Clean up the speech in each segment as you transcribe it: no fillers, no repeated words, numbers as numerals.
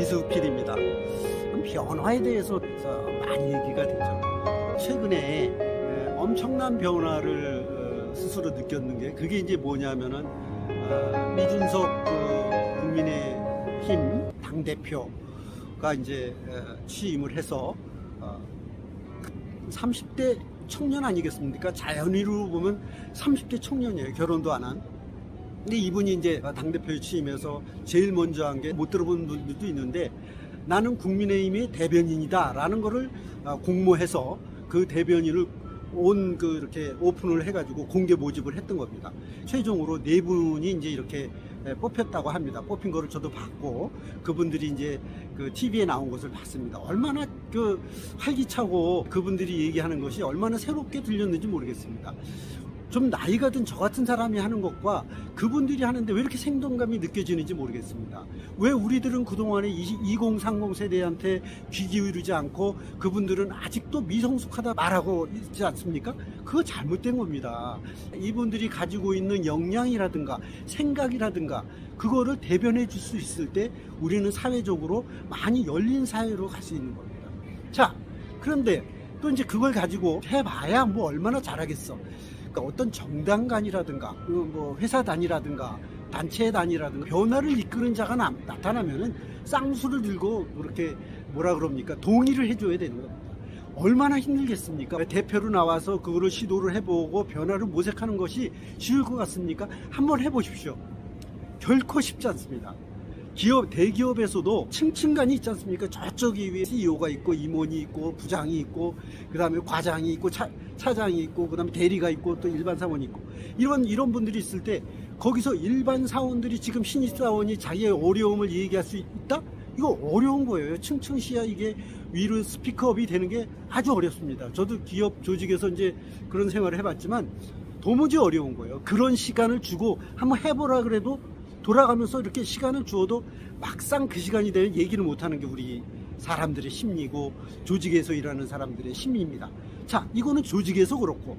이수필입니다. 변화에 대해서 많이 얘기가 되죠. 최근에 엄청난 변화를 스스로 느꼈는 게 그게 이제 뭐냐면은 이준석 국민의힘 당대표가 이제 취임을 해서 30대 청년 아니겠습니까? 자연히로 보면 30대 청년이에요. 결혼도 안 한. 근데 이분이 이제 당대표에 취임해서 제일 먼저 한 게 못 들어본 분들도 있는데 나는 국민의힘의 대변인이다 라는 거를 공모해서 그 대변인을 이렇게 오픈을 해가지고 공개 모집을 했던 겁니다. 최종으로 4분이 이제 이렇게 뽑혔다고 합니다. 뽑힌 거를 저도 봤고 그분들이 이제 그 TV에 나온 것을 봤습니다. 얼마나 활기차고 그분들이 얘기하는 것이 얼마나 새롭게 들렸는지 모르겠습니다. 좀 나이가 든 저 같은 사람이 하는 것과 그분들이 하는데 왜 이렇게 생동감이 느껴지는지 모르겠습니다. 왜 우리들은 그동안에 2030 세대한테 귀 기울이지 않고 그분들은 아직도 미성숙하다 말하고 있지 않습니까? 그거 잘못된 겁니다. 이분들이 가지고 있는 역량이라든가 생각이라든가 그거를 대변해 줄 수 있을 때 우리는 사회적으로 많이 열린 사회로 갈 수 있는 겁니다. 자, 그런데 또 이제 그걸 가지고 해봐야 뭐 얼마나 잘하겠어. 그러니까 어떤 정당 간이라든가 뭐 회사 단이라든가 단체 단이라든가 변화를 이끄는 자가 나타나면은 쌍수를 들고 그렇게 뭐라 그럽니까? 동의를 해줘야 되는 겁니다. 얼마나 힘들겠습니까? 대표로 나와서 그거를 시도를 해보고 변화를 모색하는 것이 쉬울 것 같습니까? 한번 해보십시오. 결코 쉽지 않습니다. 대기업에서도 층층간이 있지 않습니까? 저쪽이 위에 CEO가 있고 임원이 있고 부장이 있고 그 다음에 과장이 있고 차장이 있고 그 다음에 대리가 있고 또 일반 사원이 있고 이런 분들이 있을 때 거기서 일반 사원들이 지금 신입 사원이 자기의 어려움을 얘기할 수 있다? 이거 어려운 거예요. 층층시야 이게 위로 스피커업이 되는 게 아주 어렵습니다. 저도 기업 조직에서 이제 그런 생활을 해봤지만 도무지 어려운 거예요. 그런 시간을 주고 한번 해보라 그래도 돌아가면서 이렇게 시간을 주어도 막상 그 시간이 되면 얘기를 못하는 게 우리 사람들의 심리고 조직에서 일하는 사람들의 심리입니다. 자, 이거는 조직에서 그렇고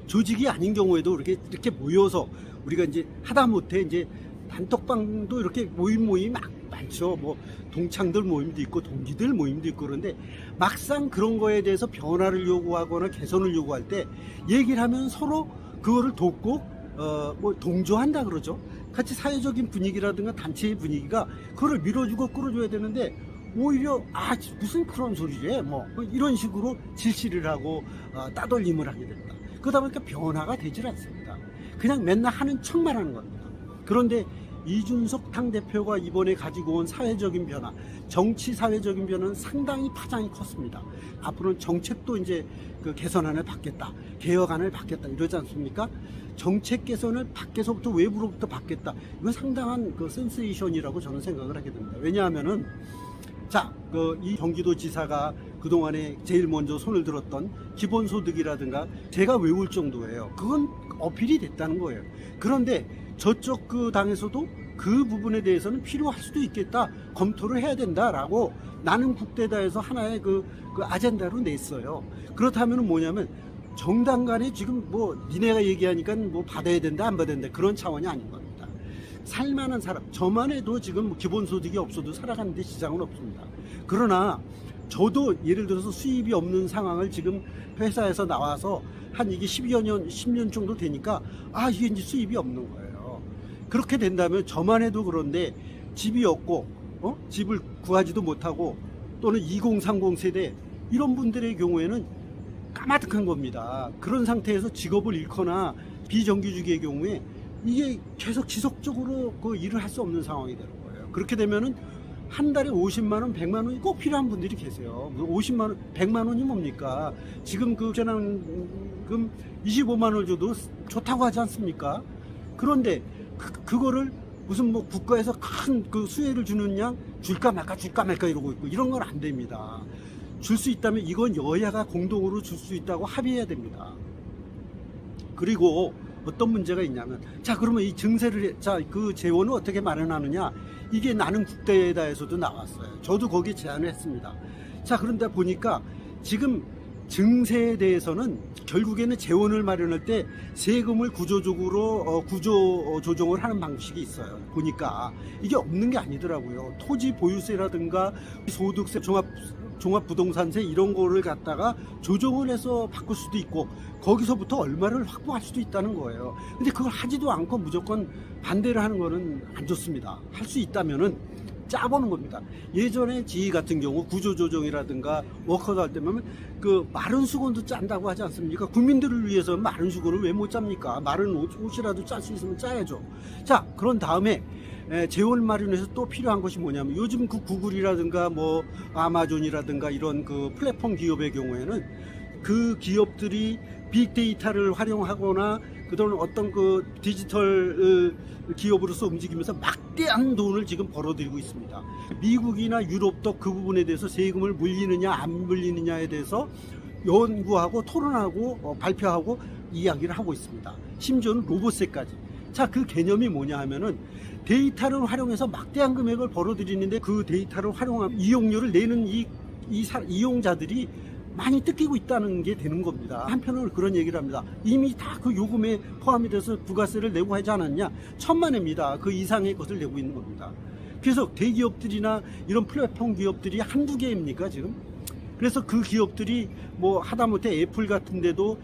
조직이 아닌 경우에도 이렇게 모여서 우리가 이제 하다못해 이제 단톡방도 이렇게 모임이 많죠. 뭐 동창들 모임도 있고 동기들 모임도 있고 그런데 막상 그런 거에 대해서 변화를 요구하거나 개선을 요구할 때 얘기를 하면 서로 그거를 돕고 뭐 동조한다 그러죠. 같이 사회적인 분위기라든가 단체의 분위기가 그걸 밀어주고 끌어줘야 되는데 오히려 무슨 그런 소리래 뭐 이런 식으로 질시를 하고 따돌림을 하게 됩니다. 그러다 보니까 변화가 되질 않습니다. 그냥 맨날 하는 척만 하는 겁니다. 그런데 이준석 당대표가 이번에 가지고 온 사회적인 변화, 정치 사회적인 변화는 상당히 파장이 컸습니다. 앞으로는 정책도 이제 그 개선안을 받겠다, 개혁안을 받겠다 이러지 않습니까? 정책 개선을 밖에서부터 외부로부터 받겠다. 이건 상당한 그 센세이션이라고 저는 생각을 하게 됩니다. 왜냐하면은 이 경기도지사가 그동안에 제일 먼저 손을 들었던 기본소득이라든가 제가 외울 정도예요. 그건 어필이 됐다는 거예요. 그런데 저쪽 그 당에서도 그 부분에 대해서는 필요할 수도 있겠다. 검토를 해야 된다라고 나는 국대다에서 하나의 그 아젠다로 냈어요. 그렇다면 뭐냐면 정당 간에 지금 뭐 니네가 얘기하니까 뭐 받아야 된다 안 받아야 된다 그런 차원이 아닌 겁니다. 살만한 사람, 저만 해도 지금 기본소득이 없어도 살아가는데 지장은 없습니다. 그러나 저도 예를 들어서 수입이 없는 상황을 지금 회사에서 나와서 한 이게 10년 정도 되니까 이게 이제 수입이 없는 거예요. 그렇게 된다면 저만 해도 그런데 집이 없고 집을 구하지도 못하고 또는 2030 세대 이런 분들의 경우에는 까마득한 겁니다. 그런 상태에서 직업을 잃거나 비정규직의 경우에 이게 계속 지속적으로 그 일을 할 수 없는 상황이 되는 거예요. 그렇게 되면은 한 달에 50만 원, 100만 원이 꼭 필요한 분들이 계세요. 50만 원, 100만 원이 뭡니까? 지금 그 재난금 25만 원을 줘도 좋다고 하지 않습니까? 그런데 그거를 무슨 뭐 국가에서 큰 그 수혜를 주는 양 줄까 말까 이러고 있고 이런 건 안 됩니다. 줄 수 있다면 이건 여야가 공동으로 줄 수 있다고 합의해야 됩니다. 그리고 어떤 문제가 있냐면 그러면 이 증세를 그 재원을 어떻게 마련하느냐 이게 나는 국대에다에서도 나왔어요. 저도 거기에 제안을 했습니다. 그런데 보니까 지금 증세에 대해서는 결국에는 재원을 마련할 때 세금을 구조 조정을 하는 방식이 있어요. 보니까 이게 없는 게 아니더라고요. 토지 보유세라든가 소득세, 종합부동산세 이런 거를 갖다가 조정을 해서 바꿀 수도 있고 거기서부터 얼마를 확보할 수도 있다는 거예요. 근데 그걸 하지도 않고 무조건 반대를 하는 거는 안 좋습니다. 할 수 있다면은 짜보는 겁니다. 예전에 지휘 같은 경우 구조조정이라든가 워커도 할 때면 그 마른 수건도 짠다고 하지 않습니까? 국민들을 위해서 마른 수건을 왜 못 짭니까? 마른 옷이라도 짤 수 있으면 짜야죠. 자, 그런 다음에 재원 마련해서 또 필요한 것이 뭐냐면 요즘 그 구글이라든가 뭐 아마존이라든가 이런 그 플랫폼 기업의 경우에는 그 기업들이 빅데이터를 활용하거나 그동안 어떤 그 디지털 기업으로서 움직이면서 막대한 돈을 지금 벌어들이고 있습니다. 미국이나 유럽도 그 부분에 대해서 세금을 물리느냐 안 물리느냐에 대해서 연구하고 토론하고 발표하고 이야기를 하고 있습니다. 심지어는 로봇세까지. 자, 그 개념이 뭐냐 하면은 데이터를 활용해서 막대한 금액을 벌어들이는데 그 데이터를 활용한 이용료를 내는 이용자들이 많이 뜯기고 있다는 게 되는 겁니다. 한편으로 그런 얘기를 합니다. 이미 다 그 요금에 포함이 돼서 부가세를 내고 하지 않았냐? 천만입니다. 그 이상의 것을 내고 있는 겁니다. 그래서 대기업들이나 이런 플랫폼 기업들이 한두 개입니까 지금? 그래서 그 기업들이 뭐 하다못해 애플 같은 데도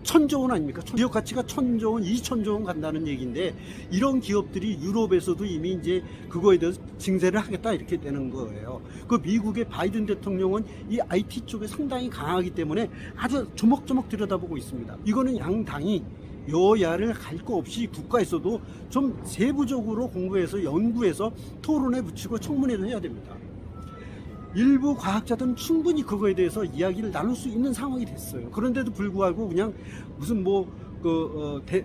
1,000조 원 아닙니까? 기업 가치가 1,000조 원, 2,000조 원 간다는 얘기인데 이런 기업들이 유럽에서도 이미 이제 그거에 대해서 증세를 하겠다 이렇게 되는 거예요. 그 미국의 바이든 대통령은 이 IT 쪽에 상당히 강하기 때문에 아주 조목조목 들여다보고 있습니다. 이거는 양당이 여야를 갈 거 없이 국가에서도 좀 세부적으로 공부해서 연구해서 토론에 붙이고 청문회도 해야 됩니다. 일부 과학자들은 충분히 그거에 대해서 이야기를 나눌 수 있는 상황이 됐어요. 그런데도 불구하고 그냥 무슨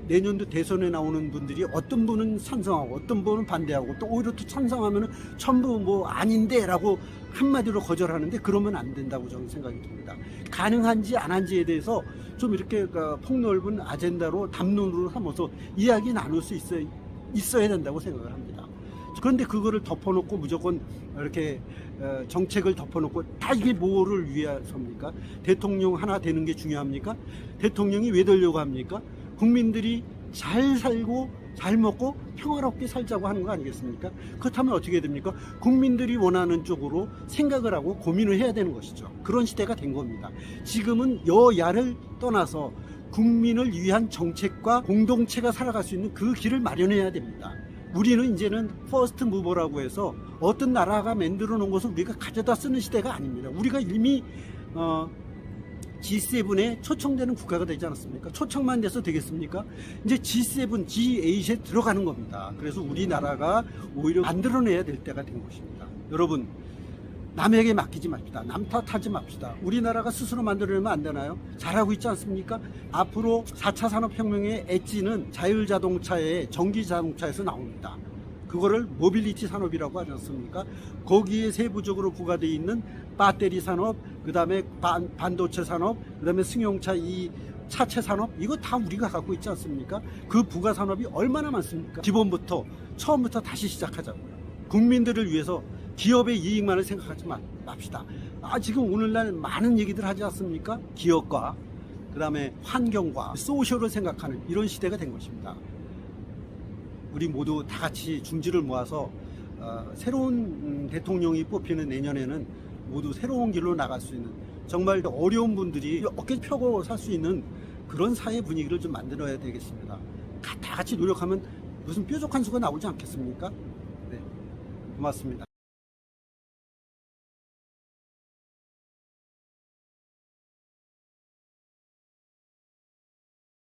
내년도 대선에 나오는 분들이 어떤 분은 찬성하고 어떤 분은 반대하고 또 오히려 또 찬성하면은 전부 뭐 아닌데 라고 한마디로 거절하는데 그러면 안 된다고 저는 생각이 듭니다. 가능한지 안 한지에 대해서 좀 이렇게 폭넓은 아젠다로 담론으로 삼아서 이야기 나눌 수 있어야 된다고 생각을 합니다. 그런데 그거를 덮어놓고 무조건 이렇게 정책을 덮어놓고 다 이게 뭐를 위해서입니까? 대통령 하나 되는 게 중요합니까? 대통령이 왜 되려고 합니까? 국민들이 잘 살고 잘 먹고 평화롭게 살자고 하는 거 아니겠습니까? 그렇다면 어떻게 됩니까? 국민들이 원하는 쪽으로 생각을 하고 고민을 해야 되는 것이죠. 그런 시대가 된 겁니다. 지금은 여야를 떠나서 국민을 위한 정책과 공동체가 살아갈 수 있는 그 길을 마련해야 됩니다. 우리는 이제는 퍼스트 무버라고 해서 어떤 나라가 만들어 놓은 것을 우리가 가져다 쓰는 시대가 아닙니다. 우리가 이미 G7에 초청되는 국가가 되지 않았습니까? 초청만 돼서 되겠습니까? 이제 G7, G8에 들어가는 겁니다. 그래서 우리나라가 오히려 만들어내야 될 때가 된 것입니다. 여러분, 남에게 맡기지 맙시다. 남 탓하지 맙시다. 우리나라가 스스로 만들어내면 안 되나요? 잘하고 있지 않습니까? 앞으로 4차 산업혁명의 엣지는 자율자동차에 전기자동차에서 나옵니다. 그거를 모빌리티 산업이라고 하지 않습니까? 거기에 세부적으로 부과되어 있는 배터리 산업, 그 다음에 반도체 산업, 그 다음에 승용차 이 차체 산업, 이거 다 우리가 갖고 있지 않습니까? 그 부가 산업이 얼마나 많습니까? 기본부터 처음부터 다시 시작하자고요. 국민들을 위해서 기업의 이익만을 생각하지 맙시다. 지금 오늘날 많은 얘기들 하지 않습니까? 기업과 그 다음에 환경과 소셜을 생각하는 이런 시대가 된 것입니다. 우리 모두 다 같이 중지를 모아서 새로운 대통령이 뽑히는 내년에는 모두 새로운 길로 나갈 수 있는 정말 어려운 분들이 어깨 펴고 살 수 있는 그런 사회 분위기를 좀 만들어야 되겠습니다. 다 같이 노력하면 무슨 뾰족한 수가 나오지 않겠습니까? 네, 고맙습니다.